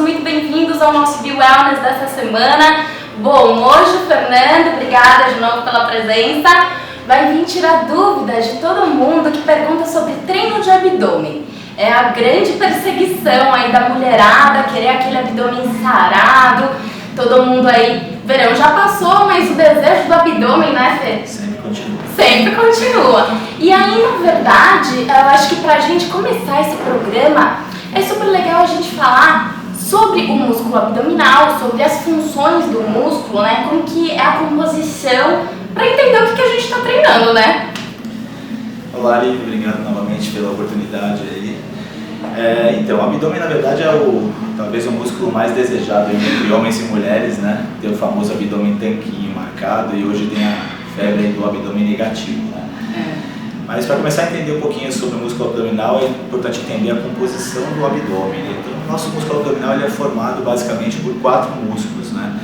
muito bem-vindos ao nosso Be Wellness dessa semana. Bom, hoje o Fernando, obrigada de novo pela presença, vai vir tirar dúvidas de todo mundo que pergunta sobre treino de abdômen. É a grande perseguição aí da mulherada, querer aquele abdômen sarado. Todo mundo aí, verão já passou, mas o desejo do abdômen, né, Fê? Sempre continua. Sempre continua. E aí, na verdade, eu acho que pra gente começar esse programa, é super legal a gente falar sobre o músculo abdominal, sobre as funções do músculo, né? Como que é a composição, pra entender o que a gente está treinando, né? Olá, Lívia, obrigado novamente pela oportunidade aí. Então, o abdômen, na verdade, é talvez o músculo mais desejado entre homens e mulheres, né? Tem o famoso abdômen tanquinho marcado e hoje tem a febre do abdômen negativo, né? Mas para começar a entender um pouquinho sobre o músculo abdominal, é importante entender a composição do abdômen. Então, o nosso músculo abdominal ele é formado basicamente por 4 músculos, né?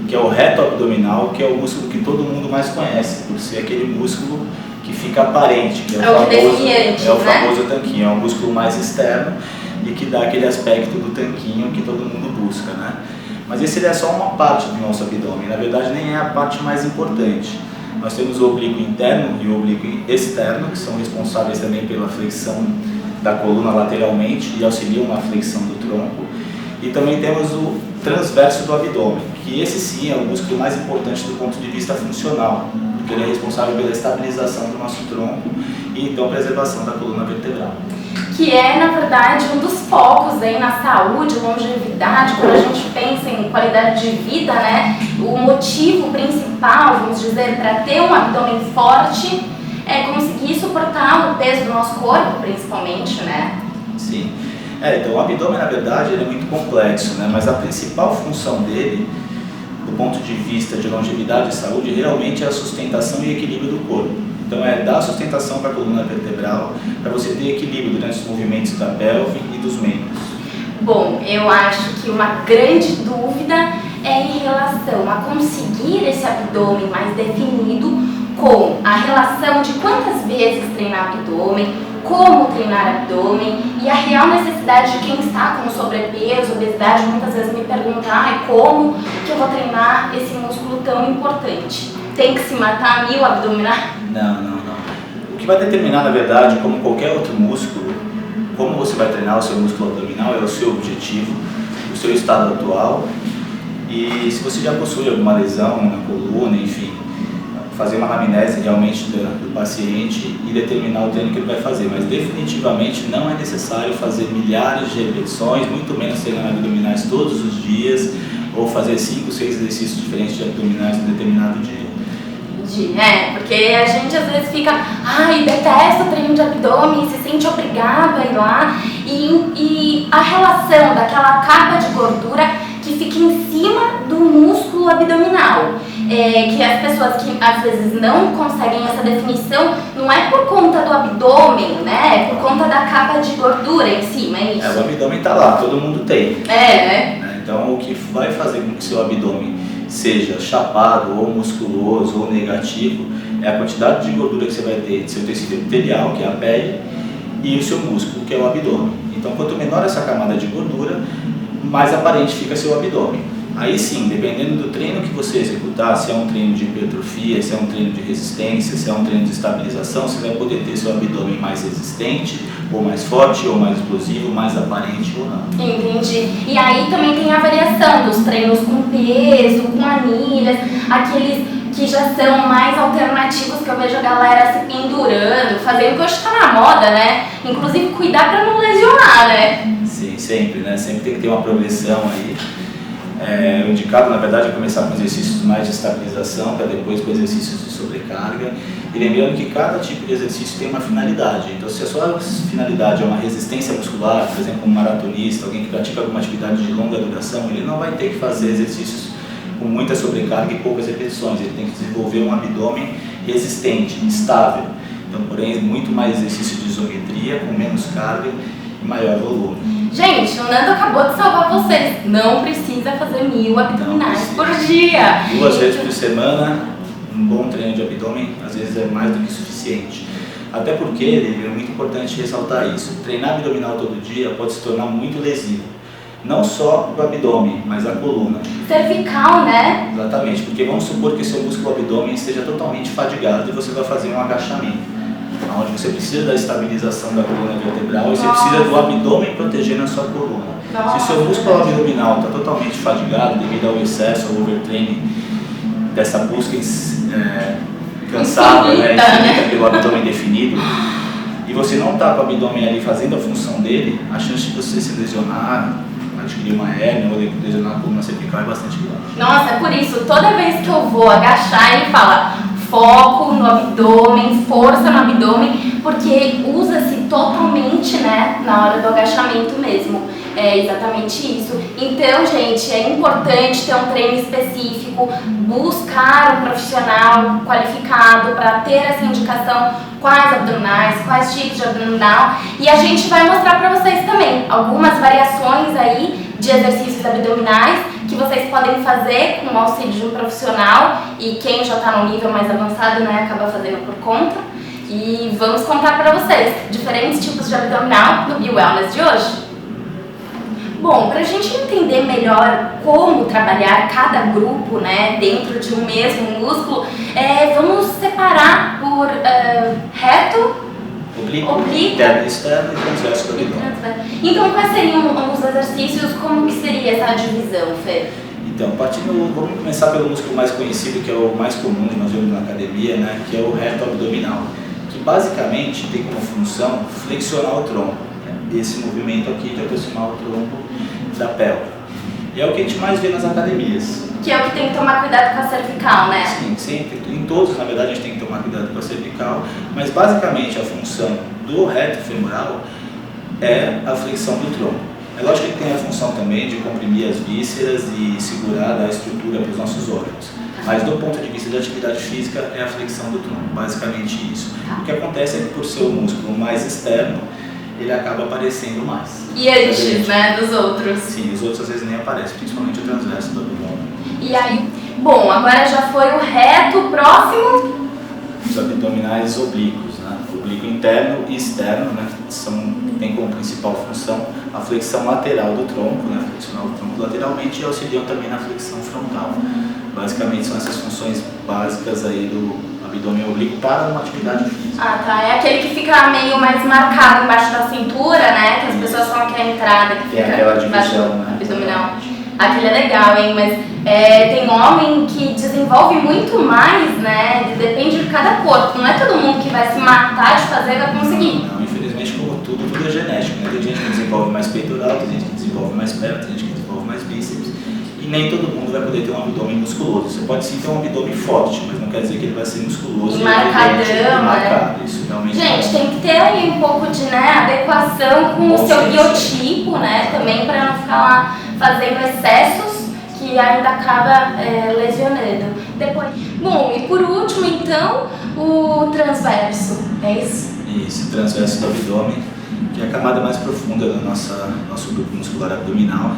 Que é o reto abdominal, que é o músculo que todo mundo mais conhece, por ser aquele músculo que fica aparente, que é o famoso tanquinho, é um músculo mais externo e que dá aquele aspecto do tanquinho que todo mundo busca, né? Mas esse é só uma parte do nosso abdômen, na verdade nem é a parte mais importante. Nós temos o oblíquo interno e o oblíquo externo, que são responsáveis também pela flexão da coluna lateralmente e auxiliam na flexão do tronco. E também temos o transverso do abdômen, que esse sim é o músculo mais importante do ponto de vista funcional, porque ele é responsável pela estabilização do nosso tronco e então preservação da coluna vertebral. Que é, na verdade, um dos focos aí na saúde, longevidade, quando a gente pensa em qualidade de vida, né? O motivo principal, vamos dizer, para ter um abdômen forte é conseguir suportar o peso do nosso corpo, principalmente, né? Sim. Então o abdômen, na verdade, ele é muito complexo, né? Mas a principal função dele, do ponto de vista de longevidade e saúde, realmente é a sustentação e equilíbrio do corpo. Então é dar sustentação para a coluna vertebral, para você ter equilíbrio durante os movimentos da pelve e dos membros. Bom, eu acho que uma grande dúvida é em relação a conseguir esse abdômen mais definido com a relação de quantas vezes treinar abdômen, como treinar abdômen e a real necessidade de quem está com sobrepeso, obesidade, muitas vezes me pergunta, como que eu vou treinar esse músculo tão importante? Tem que se matar 1000 abdominais? Não. O que vai determinar, na verdade, como qualquer outro músculo, como você vai treinar o seu músculo abdominal é o seu objetivo, o seu estado atual e se você já possui alguma lesão na coluna, enfim, fazer uma anamnese realmente do paciente e determinar o treino que ele vai fazer, mas definitivamente não é necessário fazer milhares de repetições, muito menos treinar abdominais todos os dias ou fazer 5, 6 exercícios diferentes de abdominais em determinado dia. Porque a gente às vezes fica, detesta o treino de abdômen, se sente obrigado a ir lá e a relação daquela capa de gordura que fica em cima do músculo abdominal, que as pessoas que às vezes não conseguem essa definição, não é por conta do abdômen, né? É por conta da capa de gordura em cima, é isso? O abdômen está lá, todo mundo tem. né? Então o que vai fazer com que seu abdômen seja chapado ou musculoso ou negativo é a quantidade de gordura que você vai ter de seu tecido epitelial, que é a pele, e o seu músculo, que é o abdômen. Então quanto menor essa camada de gordura, mais aparente fica seu abdômen. Aí sim, dependendo do treino que você executar, se é um treino de hipertrofia, se é um treino de resistência, se é um treino de estabilização, você vai poder ter seu abdômen mais resistente, ou mais forte, ou mais explosivo, mais aparente ou não. Entendi. E aí também tem a variação dos treinos com peso, com anilhas, aqueles que já são mais alternativos, que eu vejo a galera se pendurando, fazendo, que hoje tá na moda, né? Inclusive cuidar para não lesionar, né? Sim, sempre, né? Sempre tem que ter uma progressão aí. O indicado, na verdade, é começar com exercícios mais de estabilização, para depois com exercícios de sobrecarga. E lembrando que cada tipo de exercício tem uma finalidade. Então, se a sua finalidade é uma resistência muscular, por exemplo, um maratonista, alguém que pratica alguma atividade de longa duração, ele não vai ter que fazer exercícios com muita sobrecarga e poucas repetições. Ele tem que desenvolver um abdômen resistente, estável. Então, porém, muito mais exercício de isometria, com menos carga e maior volume. Gente, o Nando acabou de salvar vocês. Não precisa fazer 1000 abdominais por dia. 2 vezes por semana, um bom treino de abdômen, às vezes é mais do que suficiente. Até porque, é muito importante ressaltar isso, treinar abdominal todo dia pode se tornar muito lesivo. não só do abdômen, mas da coluna. Cervical, né? Exatamente, porque vamos supor que seu músculo abdômen esteja totalmente fadigado e você vai fazer um agachamento, onde você precisa da estabilização da coluna vertebral e você precisa do abdômen protegendo a sua coluna. Nossa. Se seu músculo abdominal está totalmente fadigado devido ao excesso, ao overtraining, dessa busca cansada, infinita pelo abdômen definido, e você não está com o abdômen ali fazendo a função dele, a chance de você se lesionar, adquirir uma hérnia ou lesionar a coluna cervical é bastante grande. Nossa, é por isso, toda vez que eu vou agachar, ele fala foco no abdômen, força no abdômen, porque usa-se totalmente, né, na hora do agachamento mesmo. É exatamente isso. Então, gente, é importante ter um treino específico, buscar um profissional qualificado para ter essa indicação, quais abdominais, quais tipos de abdominal, e a gente vai mostrar para vocês também algumas variações aí de exercícios abdominais que vocês podem fazer com o auxílio de um profissional, e quem já está no nível mais avançado, né, acaba fazendo por conta. E vamos contar para vocês diferentes tipos de abdominal no BeWellness de hoje. Bom, para a gente entender melhor como trabalhar cada grupo, né, dentro de um mesmo músculo, vamos separar por reto, oblíquo, interno e externo e transverso do abdômen. Então, quais seriam os exercícios, como que seria essa divisão, Fê? Então, vamos começar pelo músculo mais conhecido, que é o mais comum que nós vemos na academia, né, que é o reto abdominal, que basicamente tem como função flexionar o tronco, né, esse movimento aqui de aproximar o tronco da pelve. E é o que a gente mais vê nas academias. Que é o que tem que tomar cuidado com a cervical, né? Sim, sempre. Em todos, na verdade, a gente tem que tomar cuidado com a cervical, mas basicamente a função do reto femoral é a flexão do tronco. É lógico que ele tem a função também de comprimir as vísceras e segurar a estrutura para os nossos órgãos. Mas do ponto de vista da atividade física é a flexão do tronco, basicamente isso. O que acontece é que por ser o músculo mais externo, ele acaba aparecendo mais. E antes, né, dos outros? Sim, os outros às vezes nem aparecem, principalmente o transverso do abdômen. E aí, bom, agora já foi o reto, próximo? Os abdominais oblíquos, né? Oblíquo interno e externo, né? Tem como principal função a flexão lateral do tronco, né? Flexionar o tronco lateralmente e auxiliam também na flexão frontal. Basicamente são essas funções básicas aí do abdômen oblíquo para uma atividade física. Ah, tá. É aquele que fica meio mais marcado embaixo da cintura, né? Que as pessoas falam que é a entrada que fica aquela embaixo divisão, do né? abdominal. Aquele é legal, hein? Mas tem homem que desenvolve muito mais, né? Depende de cada corpo. Não é todo mundo que vai se matar de fazer e vai conseguir. Não, infelizmente, como tudo é genético, né? Tem gente que desenvolve mais peitoral, tem gente que desenvolve mais perna, tem gente que desenvolve mais bíceps. E nem todo mundo vai poder ter um abdômen musculoso. Você pode sim ter um abdômen forte, mas não quer dizer que ele vai ser musculoso e marcado, né? Isso realmente gente, tem que ter aí um pouco de, né, adequação com o seu biotipo, né? Também para não ficar lá fazendo excessos que ainda acaba lesionando. Depois, bom, e por último, então, o transverso, é isso? Isso, o transverso do abdômen, que é a camada mais profunda do nosso grupo muscular abdominal.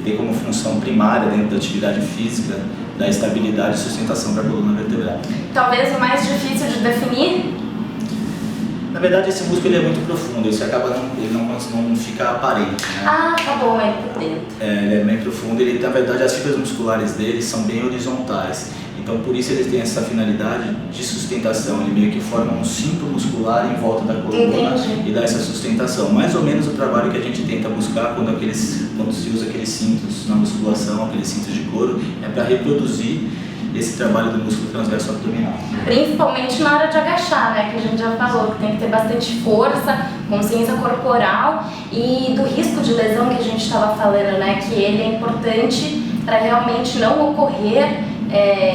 Tem como função primária dentro da atividade física da estabilidade e sustentação da coluna vertebral. Talvez o mais difícil de definir? Na verdade, esse músculo ele é muito profundo, ele não fica aparente, né? Ah, tá bom, é por dentro. Ele é bem profundo, na verdade as fibras musculares dele são bem horizontais. Então, por isso ele tem essa finalidade de sustentação, ele meio que forma um cinto muscular em volta da coluna. Entendi. E dá essa sustentação. Mais ou menos o trabalho que a gente tenta buscar quando se usa aqueles cintos na musculação, aqueles cintos de couro, é para reproduzir esse trabalho do músculo transverso abdominal. Principalmente na hora de agachar, né, que a gente já falou, que tem que ter bastante força, consciência corporal e do risco de lesão que a gente estava falando, né, que ele é importante para realmente não ocorrer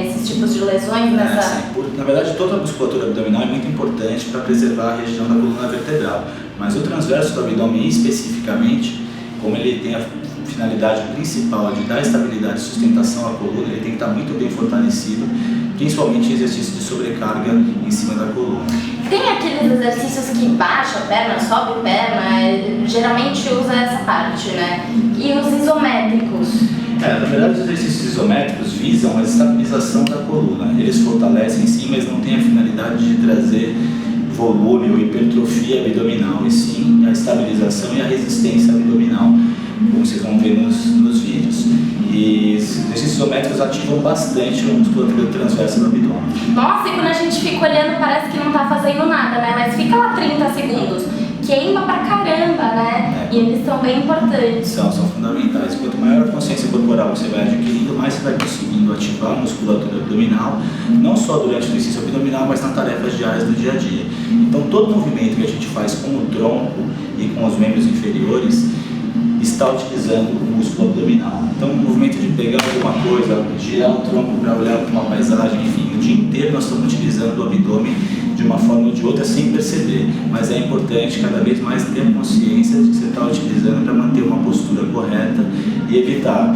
esses tipos de lesões nessa... Sim. Na verdade, toda a musculatura abdominal é muito importante para preservar a região da coluna vertebral, mas o transverso do abdômen especificamente, como ele tem a finalidade principal de dar estabilidade e sustentação à coluna, ele tem que estar muito bem fortalecido, principalmente em exercícios de sobrecarga em cima da coluna. Tem aqueles exercícios que baixa a perna, sobe a perna, geralmente usa essa parte, né? E os isométricos? Na verdade, os exercícios isométricos visam a estabilização da coluna. Eles fortalecem sim, mas não têm a finalidade de trazer volume ou hipertrofia abdominal, e sim a estabilização e a resistência abdominal. como vocês vão ver nos vídeos. E exercícios isométricos ativam bastante a musculatura transversa do abdômen. Nossa, e quando a gente fica olhando parece que não tá fazendo nada, né? Mas fica lá 30 segundos. Queima pra caramba, né? E eles são bem importantes. São fundamentais. Quanto maior a consciência corporal você vai adquirindo, mais você vai conseguindo ativar a musculatura abdominal, não só durante o exercício abdominal, mas nas tarefas diárias do dia a dia. Então todo movimento que a gente faz com o tronco e com os membros inferiores está utilizando o músculo abdominal. Então o movimento de pegar alguma coisa, girar o tronco para olhar para uma paisagem, enfim, o dia inteiro nós estamos utilizando o abdômen de uma forma ou de outra sem perceber, mas é importante cada vez mais ter consciência de que você está utilizando para manter uma postura correta e evitar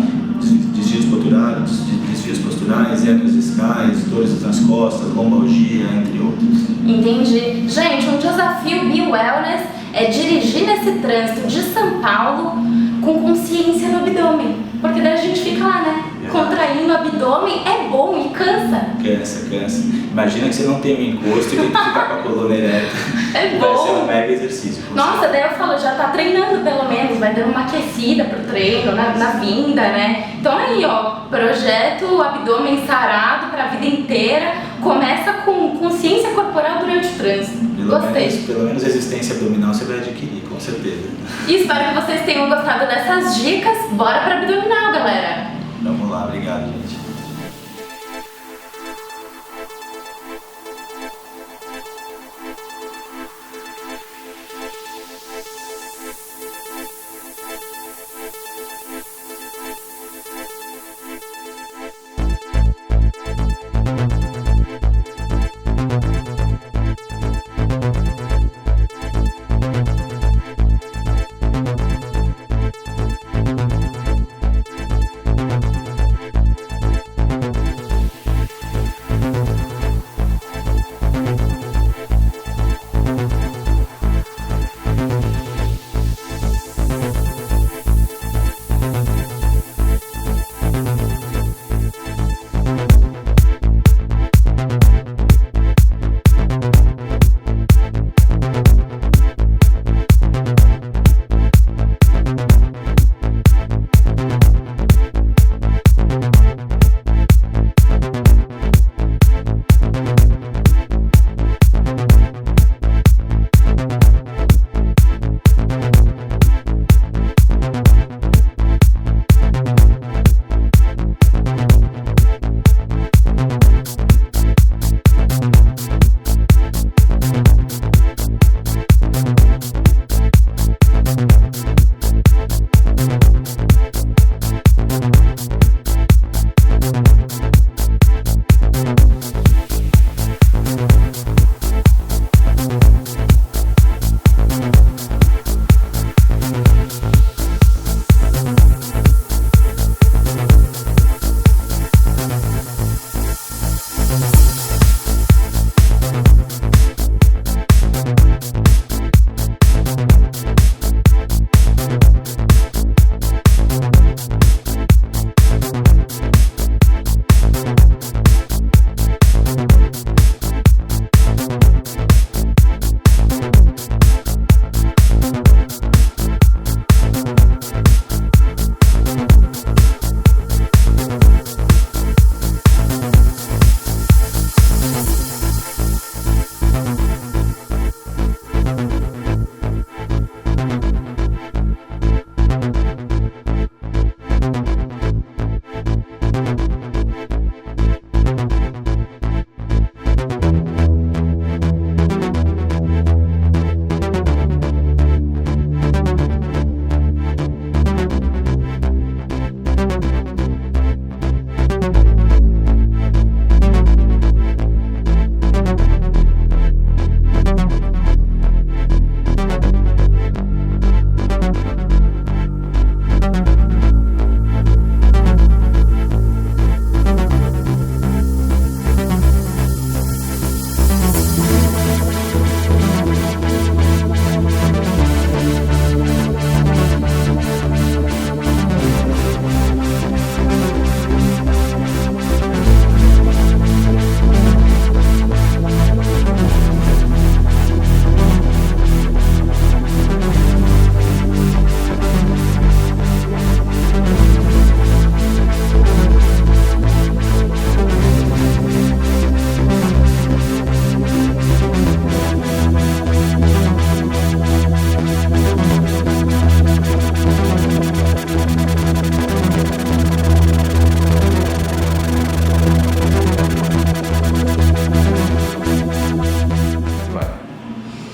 desvios posturais, hérnias discais, dores nas costas, lombalgia, entre outros. Entendi. Gente, um desafio Be-Wellness é dirigir nesse trânsito de São Paulo com consciência no abdômen, porque daí a gente fica lá, né? Contraindo o abdômen é bom e cansa. Cansa. Imagina que você não tem um encosto e tem que ficar com a coluna ereta. É Vai bom. ser um mega exercício. Nossa, daí eu falo, já tá treinando pelo menos, vai dando uma aquecida pro treino, na vinda, né? Então aí, ó, projeto abdômen sarado pra vida inteira, começa com consciência corporal durante o trânsito. Gostei. Pelo menos resistência abdominal você vai adquirir, com certeza. E espero que vocês tenham gostado dessas dicas. Bora pra abdominal, galera! Vamos lá, obrigado, gente.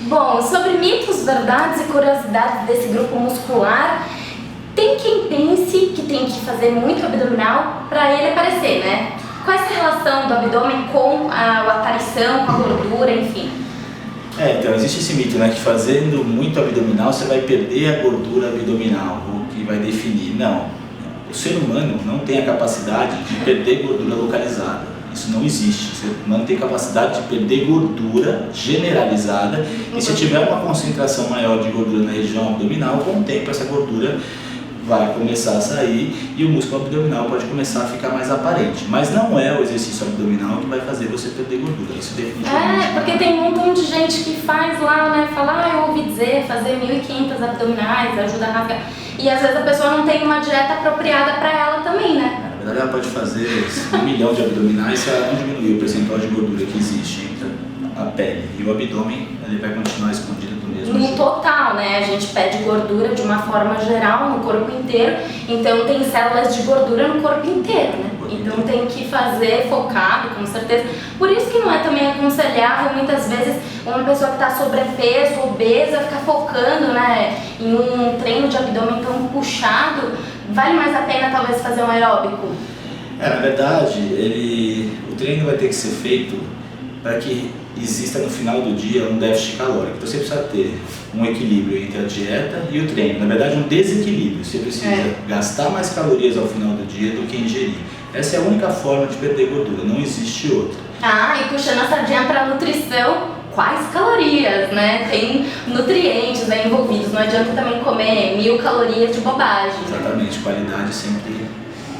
Bom, sobre mitos, verdades e curiosidades desse grupo muscular, tem quem pense que tem que fazer muito abdominal para ele aparecer, né? Qual é essa relação do abdômen com a aparição, com a gordura, enfim? Então existe esse mito, né, que fazendo muito abdominal você vai perder a gordura abdominal, o que vai definir. Não, o ser humano não tem a capacidade de perder gordura localizada. Isso não existe. O ser humano tem capacidade de perder gordura generalizada e se tiver uma concentração maior de gordura na região abdominal, com o tempo essa gordura vai começar a sair e o músculo abdominal pode começar a ficar mais aparente. Mas não é o exercício abdominal que vai fazer você perder gordura, isso definitivamente. Porque tem um montão de gente que faz lá, né, fala, eu ouvi dizer, fazer 1.500 abdominais ajuda a rasgar. E às vezes a pessoa não tem uma dieta apropriada para ela também, né? Na verdade ela pode fazer 1 milhão de abdominais se ela não diminuir o percentual de gordura que existe entre a pele e o abdômen, ele vai continuar escondido do mesmo jeito. No total, né? A gente perde gordura de uma forma geral no corpo inteiro, então tem células de gordura no corpo inteiro, né? Então tem que fazer focado, com certeza. Por isso que não é também aconselhável, muitas vezes, uma pessoa que está sobrepeso, obesa, ficar focando, né, em um treino de abdômen tão puxado. Vale mais a pena talvez fazer um aeróbico? Na verdade, o treino vai ter que ser feito para que exista no final do dia um déficit calórico. Então você precisa ter um equilíbrio entre a dieta e o treino. Na verdade, um desequilíbrio. Você precisa gastar mais calorias ao final do dia do que ingerir. Essa é a única forma de perder gordura, não existe outra. E puxando a sardinha para a nutrição, quais calorias, né? Tem nutrientes aí envolvidos, não adianta também comer 1.000 calorias de bobagem. Exatamente, qualidade sempre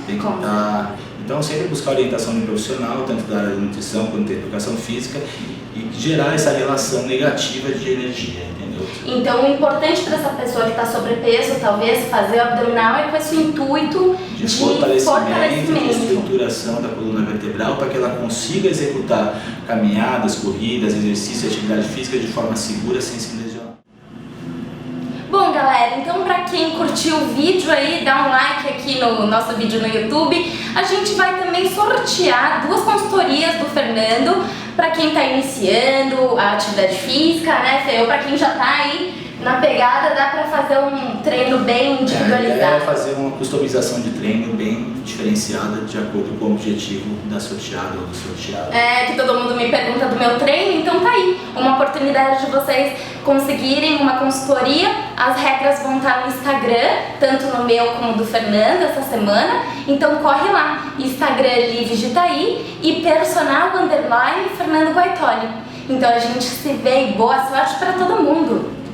tem que estar... Então sempre buscar orientação de um profissional, tanto da área da nutrição quanto da educação física, e gerar essa relação negativa de energia, entendeu? Então o importante para essa pessoa que está sobrepeso, talvez, fazer o abdominal é com esse intuito de fortalecimento, de estruturação da coluna vertebral, para que ela consiga executar caminhadas, corridas, exercício e atividade física de forma segura, sem se lesionar. Bom, galera, então para quem curtiu o vídeo aí, dá um like aqui no nosso vídeo no YouTube. A gente vai também sortear 2 consultorias do Fernando para quem está iniciando a atividade física, né, Fê? Ou para quem já está aí na pegada, dá para fazer um treino bem individualizado. Fazer uma customização de treino bem diferenciada de acordo com o objetivo da sorteada ou do sorteado. Que todo mundo me pergunta do meu treino, então tá aí uma oportunidade de vocês conseguirem uma consultoria. As regras vão estar no Instagram, tanto no meu como do Fernando essa semana, então corre lá, Instagram Live Gitaí e personal _ Fernando Guaitoli. Então a gente se vê e boa sorte para todo mundo!